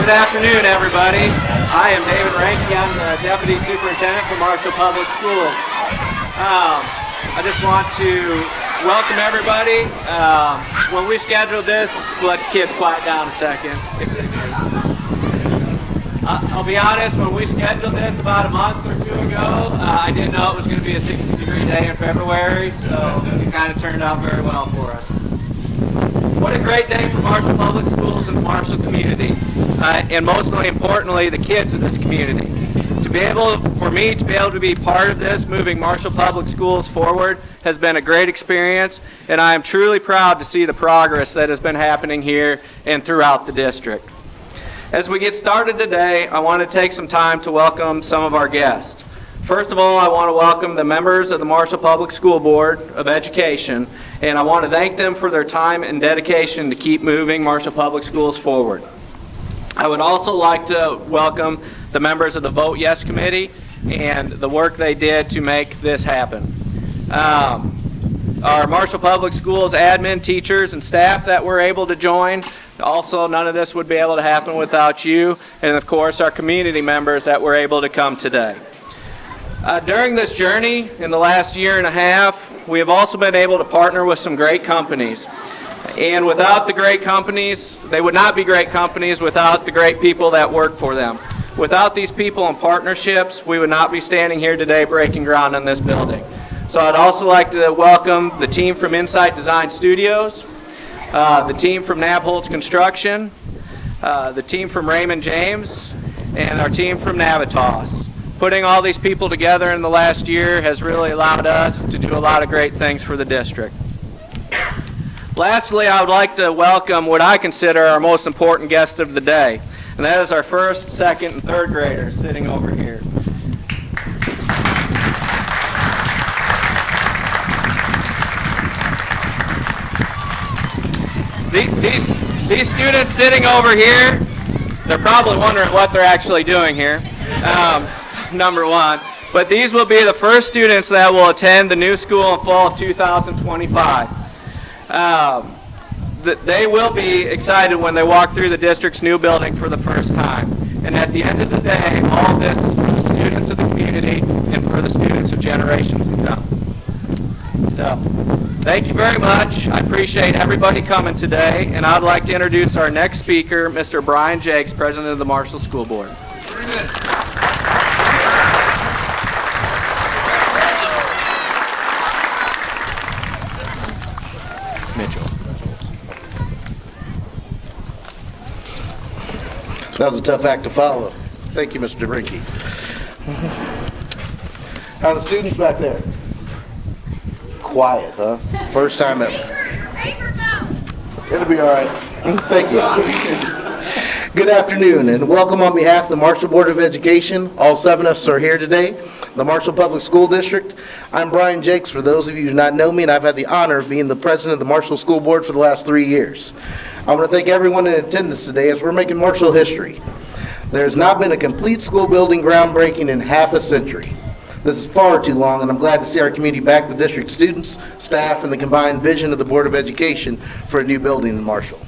Good afternoon, everybody. I am David Ranke. I'm the Deputy Superintendent for Marshall Public Schools. I just want to welcome everybody. When we scheduled this, we'll let the kids quiet down a second. I'll be honest, when we scheduled this about a month or two ago, I didn't know it was going to be a 60-degree day in February, so it kind of turned out very well for us. What a great day for Marshall Public Schools and the Marshall community, and most importantly, the kids of this community. For me to be able to be part of this, moving Marshall Public Schools forward, has been a great experience, and I am truly proud to see the progress that has been happening here and throughout the district. As we get started today, I want to take some time to welcome some of our guests. First of all, I want to welcome the members of the Marshall Public School Board of Education, and I want to thank them for their time and dedication to keep moving Marshall Public Schools forward. I would also like to welcome the members of the Vote Yes Committee and the work they did to make this happen. Our Marshall Public Schools admin, teachers, and staff that were able to join. Also, none of this would be able to happen without you, and of course, our community members that were able to come today. During this journey, in the last year and a half, we have also been able to partner with some great companies. And without the great companies, they would not be great companies without the great people that work for them. Without these people and partnerships, we would not be standing here today breaking ground on this building. So I'd also like to welcome the team from Insight Design Studios, the team from Nabholz Construction, the team from Raymond James, and our team from Navitas. Putting all these people together in the last year has really allowed us to do a lot of great things for the district. Lastly, I would like to welcome what I consider our most important guest of the day, and that is our first, second, and third graders sitting over here. These students sitting over here, they're probably wondering what they're actually doing here. Number one, but these will be the first students that will attend the new school in fall of 2025. They will be excited when they walk through the district's new building for the first time. And at the end of the day, all of this is for the students of the community and for the students of generations to come. So, thank you very much. I appreciate everybody coming today, and I'd like to introduce our next speaker, Mr. Brian Jakes, President of the Marshall School Board. That was a tough act to follow. Thank you, Mr. Ranke. How are the students back there? Quiet, huh? First time ever. It'll be all right. Thank you. Good afternoon, and welcome on behalf of the Marshall Board of Education. All 7 of us are here today. The Marshall Public School District. I'm Brian Jakes, for those of you who do not know me, and I've had the honor of being the president of the Marshall School Board for the last 3 years. I want to thank everyone in attendance today as we're making Marshall history. There's not been a complete school building groundbreaking in half a century. This is far too long, and I'm glad to see our community back with district students, staff, and the combined vision of the Board of Education for a new building in Marshall.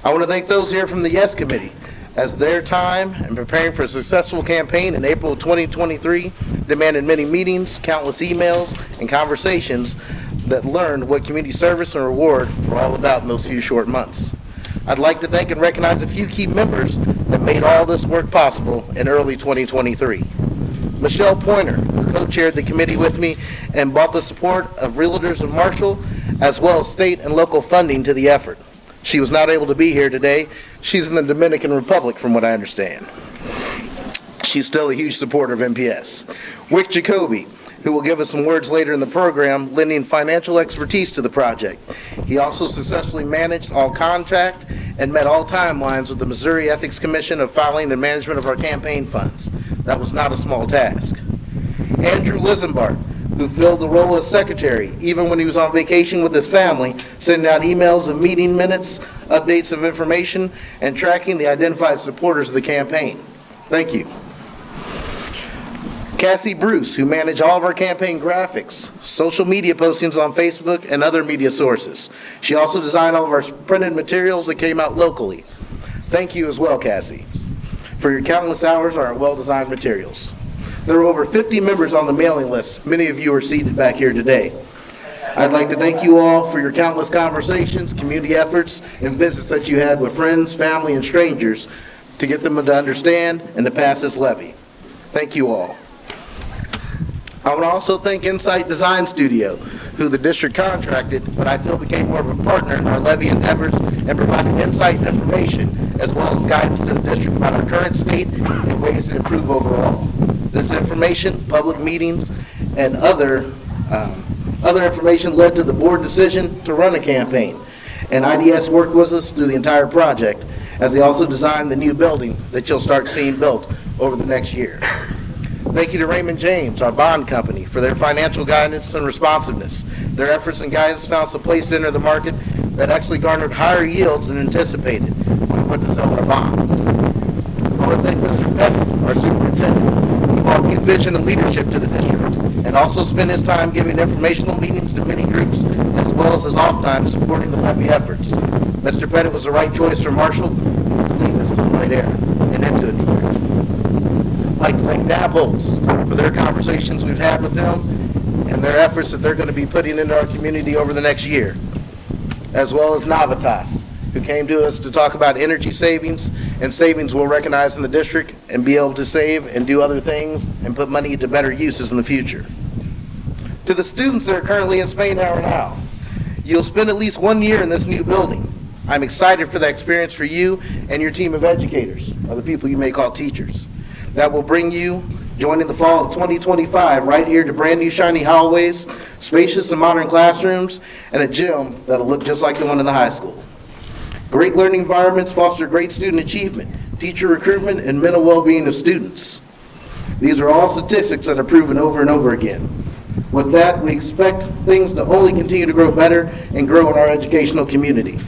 I want to thank those here from the Yes Committee, as their time in preparing for a successful campaign in April of 2023 demanded many meetings, countless emails, and conversations that learned what community service and reward were all about in those few short months. I'd like to thank and recognize a few key members that made all this work possible in early 2023. Michelle Pointer, who co-chaired the committee with me and brought the support of Realtors of Marshall, as well as state and local funding to the effort. She was not able to be here today. She's in the Dominican Republic, from what I understand. She's still a huge supporter of MPS. Wick Jacoby, who will give us some words later in the program, lending financial expertise to the project. He also successfully managed all contract and met all timelines with the Missouri Ethics Commission of filing and management of our campaign funds. That was not a small task. Andrew Lisenbart, who filled the role as secretary, even when he was on vacation with his family, sending out emails of meeting minutes, updates of information, and tracking the identified supporters of the campaign. Thank you. Cassie Bruce, who managed all of our campaign graphics, social media postings on Facebook, and other media sources. She also designed all of our printed materials that came out locally. Thank you as well, Cassie, for your countless hours on our well-designed materials. There are over 50 members on the mailing list. Many of you are seated back here today. I'd like to thank you all for your countless conversations, community efforts, and visits that you had with friends, family, and strangers to get them to understand and to pass this levy. Thank you all. I want to also thank Insight Design Studio, who the district contracted, but I feel became more of a partner in our levy endeavors and providing insight and information, as well as guidance to the district about our current state and ways to improve overall. This information, public meetings, and other information led to the board decision to run a campaign. And IDS worked with us through the entire project, as they also designed the new building that you'll start seeing built over the next year. Thank you to Raymond James, our bond company, for their financial guidance and responsiveness. Their efforts and guidance found us a place to enter the market that actually garnered higher yields than anticipated when we went to sell our bonds. I want to thank Mr. Pettit, our superintendent. He brought new vision and leadership to the district, and also spent his time giving informational meetings to many groups, as well as his off time supporting the levy efforts. Mr. Pettit was the right choice for Marshall, and he's leading us to the right era and into a new year. I'd like to thank Nabholz for their conversations we've had with them and their efforts that they're going to be putting into our community over the next year, as well as Navitas, who came to us to talk about energy savings and savings we'll recognize in the district and be able to save and do other things and put money to better uses in the future. To the students that are currently in Spain now, you'll spend at least 1 year in this new building. I'm excited for that experience for you and your team of educators, or the people you may call teachers. That will bring you joining the fall of 2025 right here to brand new shiny hallways, spacious and modern classrooms, and a gym that'll look just like the one in the high school. Great learning environments foster great student achievement, teacher recruitment, and mental well-being of students. These are all statistics that are proven over and over again. With that, we expect things to only continue to grow better and grow in our educational community.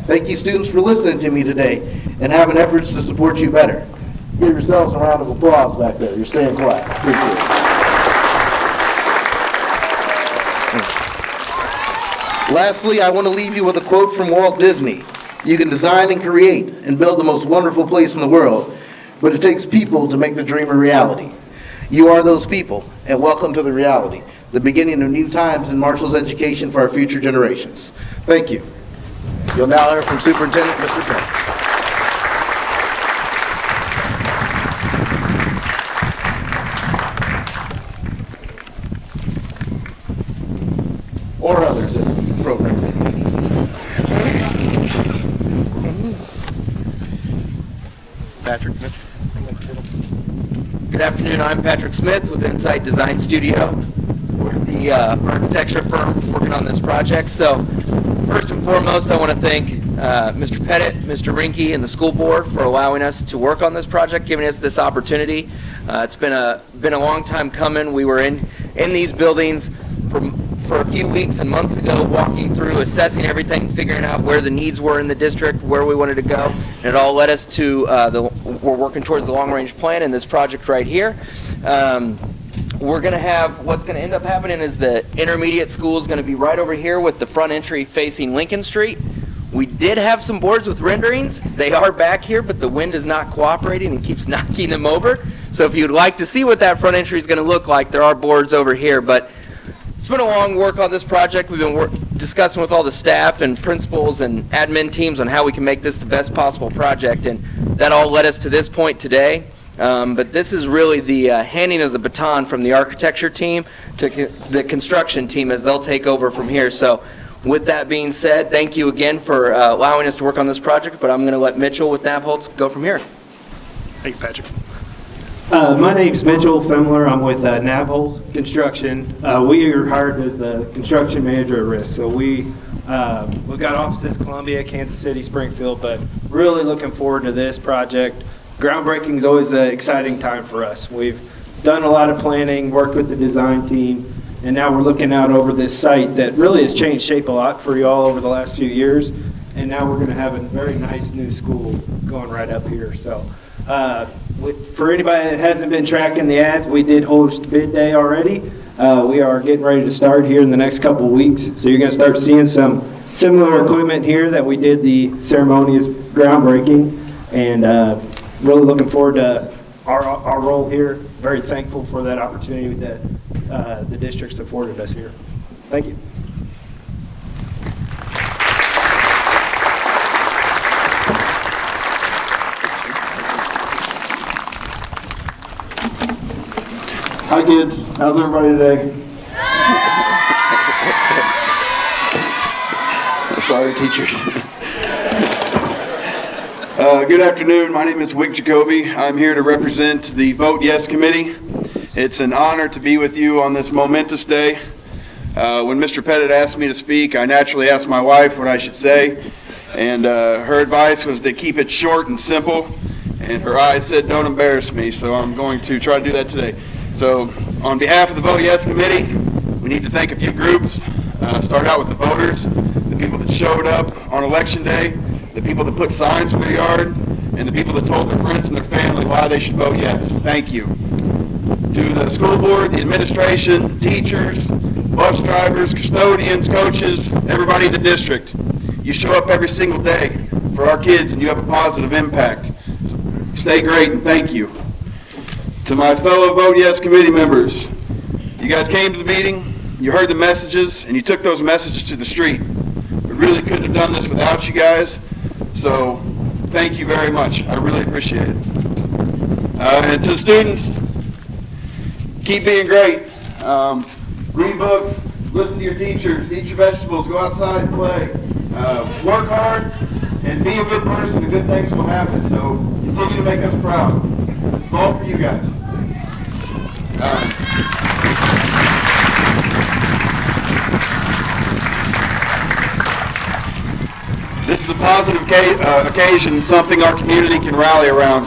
Thank you, students, for listening to me today and having efforts to support you better. Give yourselves a round of applause back there. You're staying quiet. Appreciate it. Lastly, I want to leave you with a quote from Walt Disney. You can design and create and build the most wonderful place in the world, but it takes people to make the dream a reality. You are those people, and welcome to the reality, the beginning of new times in Marshall's education for our future generations. Thank you. You'll now hear from Superintendent Mr. Pettit. Or others as the program dictates. Patrick. Good afternoon, I'm Patrick Smith with Insight Design Studio. We're the architecture firm working on this project. So first and foremost, I want to thank Mr. Pettit, Mr. Rinke, and the school board for allowing us to work on this project, giving us this opportunity. It's been a long time coming. We were in these buildings for a few weeks and months ago, walking through, assessing everything, figuring out where the needs were in the district, where we wanted to go. And it all led us to we're working towards the long-range plan in this project right here. We're going to have, what's going to end up happening is the intermediate school is going to be right over here with the front entry facing Lincoln Street. We did have some boards with renderings. They are back here, but the wind is not cooperating and keeps knocking them over. So if you'd like to see what that front entry is going to look like, there are boards over here. But it's been a long work on this project. We've been discussing with all the staff and principals and admin teams on how we can make this the best possible project, and that all led us to this point today. But this is really the handing of the baton from the architecture team to the construction team as they'll take over from here. So with that being said, thank you again for allowing us to work on this project, but I'm going to let Mitchell with Nabholz go from here. Thanks, Patrick. My name's Mitchell Fimler. I'm with Nabholz Construction. We are hired as the construction manager at risk. So we've got offices Columbia, Kansas City, Springfield, but really looking forward to this project. Groundbreaking is always an exciting time for us. We've done a lot of planning, worked with the design team, and now we're looking out over this site that really has changed shape a lot for you all over the last few years. And now we're going to have a very nice new school going right up here. So for anybody that hasn't been tracking the ads, we did host bid day already. We are getting ready to start here in the next couple of weeks. So you're going to start seeing some similar equipment here that we did the ceremonious groundbreaking. and really looking forward to our role here. Very thankful for that opportunity that the district's afforded us here. Thank you. Hi kids, how's everybody today? Sorry teachers. Good afternoon, my name is Wick Jacoby. I'm here to represent the Vote Yes Committee. It's an honor to be with you on this momentous day. When Mr. Pettit asked me to speak, I naturally asked my wife what I should say, and her advice was to keep it short and simple, and her eyes said don't embarrass me, so I'm going to try to do that today. So, on behalf of the Vote Yes Committee, we need to thank a few groups. Start out with the voters, the people that showed up on election day, the people that put signs in their yard, and the people that told their friends and their family why they should vote yes. Thank you. To the school board, the administration, teachers, bus drivers, custodians, coaches, everybody in the district. You show up every single day for our kids and you have a positive impact. Stay great and thank you. To my fellow Vote Yes Committee members, you guys came to the meeting, you heard the messages, and you took those messages to the street. We really couldn't have done this without you guys, so thank you very much. I really appreciate it. And to the students, keep being great. Read books, listen to your teachers, eat your vegetables, go outside and play. Work hard, and be a good person, and good things will happen, so continue to make us proud. It's all for you guys. This is a positive occasion, something our community can rally around.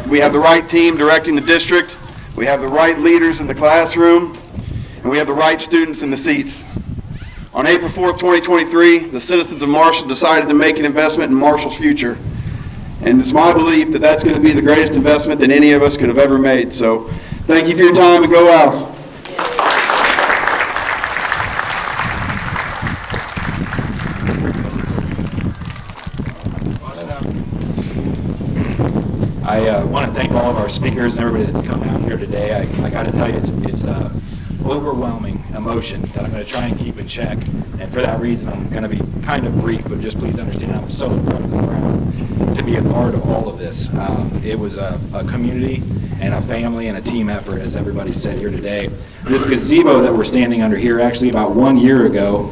We have the right team directing the district, we have the right leaders in the classroom, and we have the right students in the seats. On April 4th, 2023, the citizens of Marshall decided to make an investment in Marshall's future. And it's my belief that that's going to be the greatest investment that any of us could have ever made. So thank you for your time and go Owls. I want to thank all of our speakers and everybody that's come out here today. I got to tell you, it's overwhelming emotion that I'm going to try and keep in check. And for that reason, I'm going to be kind of brief, but just please understand I'm so incredibly proud to be a part of all of this. It was a community and a family and a team effort, as everybody said here today. This gazebo that we're standing under here, actually about 1 year ago,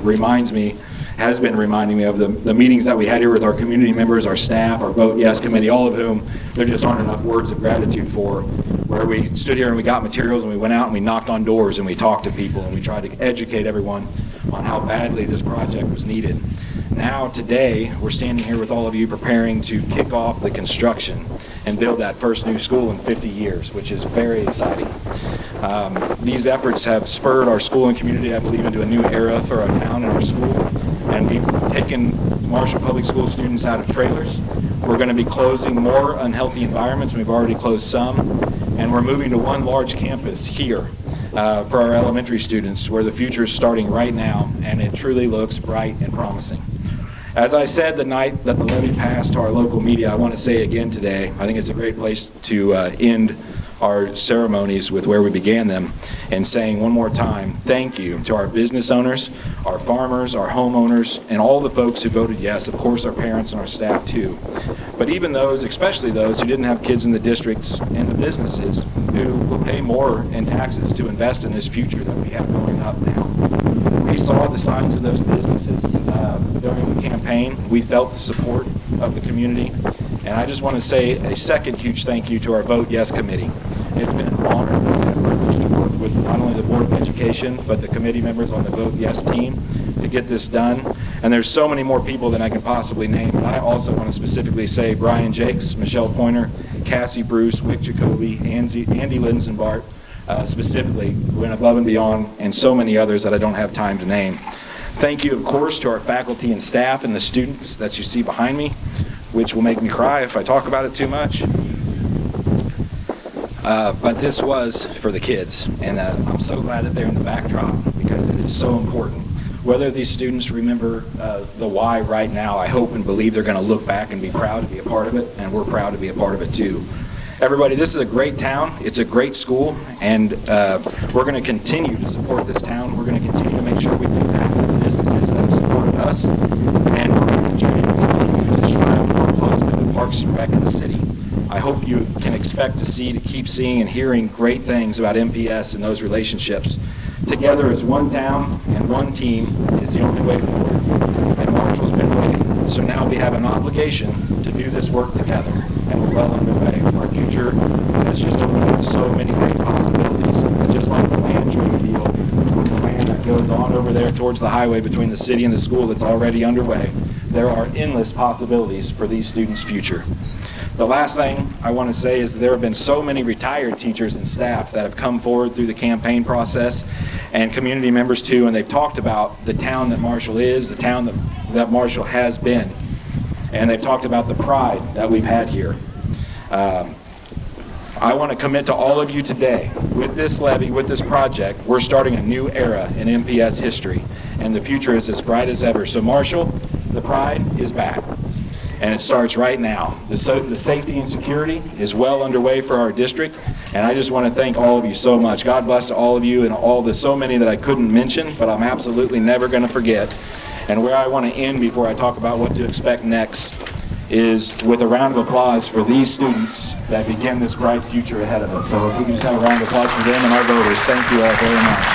has been reminding me of the meetings that we had here with our community members, our staff, our Vote Yes Committee, all of whom there just aren't enough words of gratitude for, where we stood here and we got materials and we went out and we knocked on doors and we talked to people and we tried to educate everyone on how badly this project was needed. Now, today, we're standing here with all of you preparing to kick off the construction and build that first new school in 50 years, which is very exciting. These efforts have spurred our school and community, I believe, into a new era for our town and our school. And we've taken Marshall Public School students out of trailers. We're going to be closing more unhealthy environments. We've already closed some. And we're moving to one large campus here for our elementary students, where the future is starting right now, and it truly looks bright and promising. As I said the night that the levy passed to our local media, I want to say again today, I think it's a great place to end our ceremonies with where we began them, and saying one more time, thank you to our business owners, our farmers, our homeowners, and all the folks who voted yes, of course our parents and our staff too. But even those, especially those who didn't have kids in the districts and the businesses who will pay more in taxes to invest in this future that we have going up now. We saw the signs of those businesses during the campaign. We felt the support of the community. And I just want to say a second huge thank you to our Vote Yes Committee. It's been an honor and a privilege to work with not only the Board of Education, but the committee members on the Vote Yes team to get this done. And there's so many more people than I can possibly name. And I also want to specifically say Brian Jakes, Michelle Pointer, Cassie Bruce, Wick Jacoby, Andy Linsenbart, specifically went above and beyond, and so many others that I don't have time to name. Thank you, of course, to our faculty and staff and the students that you see behind me, which will make me cry if I talk about it too much. But this was for the kids, and I'm so glad that they're in the backdrop because it is so important. Whether these students remember the why right now, I hope and believe they're going to look back and be proud to be a part of it, and we're proud to be a part of it too. Everybody, this is a great town, it's a great school, and we're going to continue to support this town. We're going to continue to make sure we do that to the businesses that have supported us, and we're going to continue to strive to work closely with Parks and Rec in the city. I hope you can expect to keep seeing and hearing great things about MPS and those relationships. Together as one town and one team is the only way forward. And Marshall's been waiting. So now we have an obligation to do this work together. And we're well underway. Our future has just opened up so many great possibilities. Just like the land trade deal, the land that goes on over there towards the highway between the city and the school that's already underway. There are endless possibilities for these students' future. The last thing I want to say is there have been so many retired teachers and staff that have come forward through the campaign process, and community members too, and they've talked about the town that Marshall is, the town that Marshall has been, and they've talked about the pride that we've had here. I want to commit to all of you today, with this levy, with this project, we're starting a new era in MPS history, and the future is as bright as ever. So Marshall, the pride is back. And it starts right now. The safety and security is well underway for our district, and I just want to thank all of you so much. God bless to all of you and so many that I couldn't mention, but I'm absolutely never going to forget. And where I want to end before I talk about what to expect next is with a round of applause for these students that begin this bright future ahead of us. So if we can just have a round of applause for them and our voters. Thank you all very much.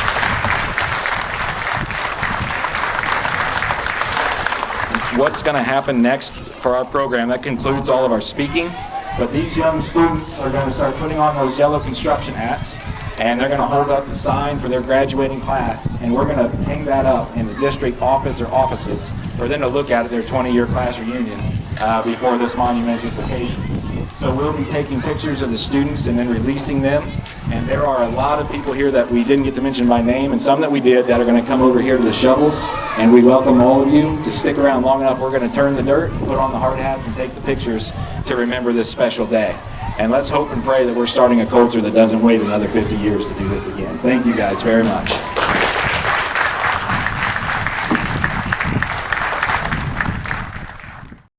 What's going to happen next for our program? That concludes all of our speaking, but these young students are going to start putting on those yellow construction hats, and they're going to hold up the sign for their graduating class, and we're going to hang that up in the district office or offices for them to look at their 20-year class reunion before this monumentous occasion. So we'll be taking pictures of the students and then releasing them. And there are a lot of people here that we didn't get to mention by name, and some that we did, that are going to come over here to the shovels. And we welcome all of you to stick around long enough. We're going to turn the dirt, put on the hard hats, and take the pictures to remember this special day. And let's hope and pray that we're starting a culture that doesn't wait another 50 years to do this again. Thank you guys very much.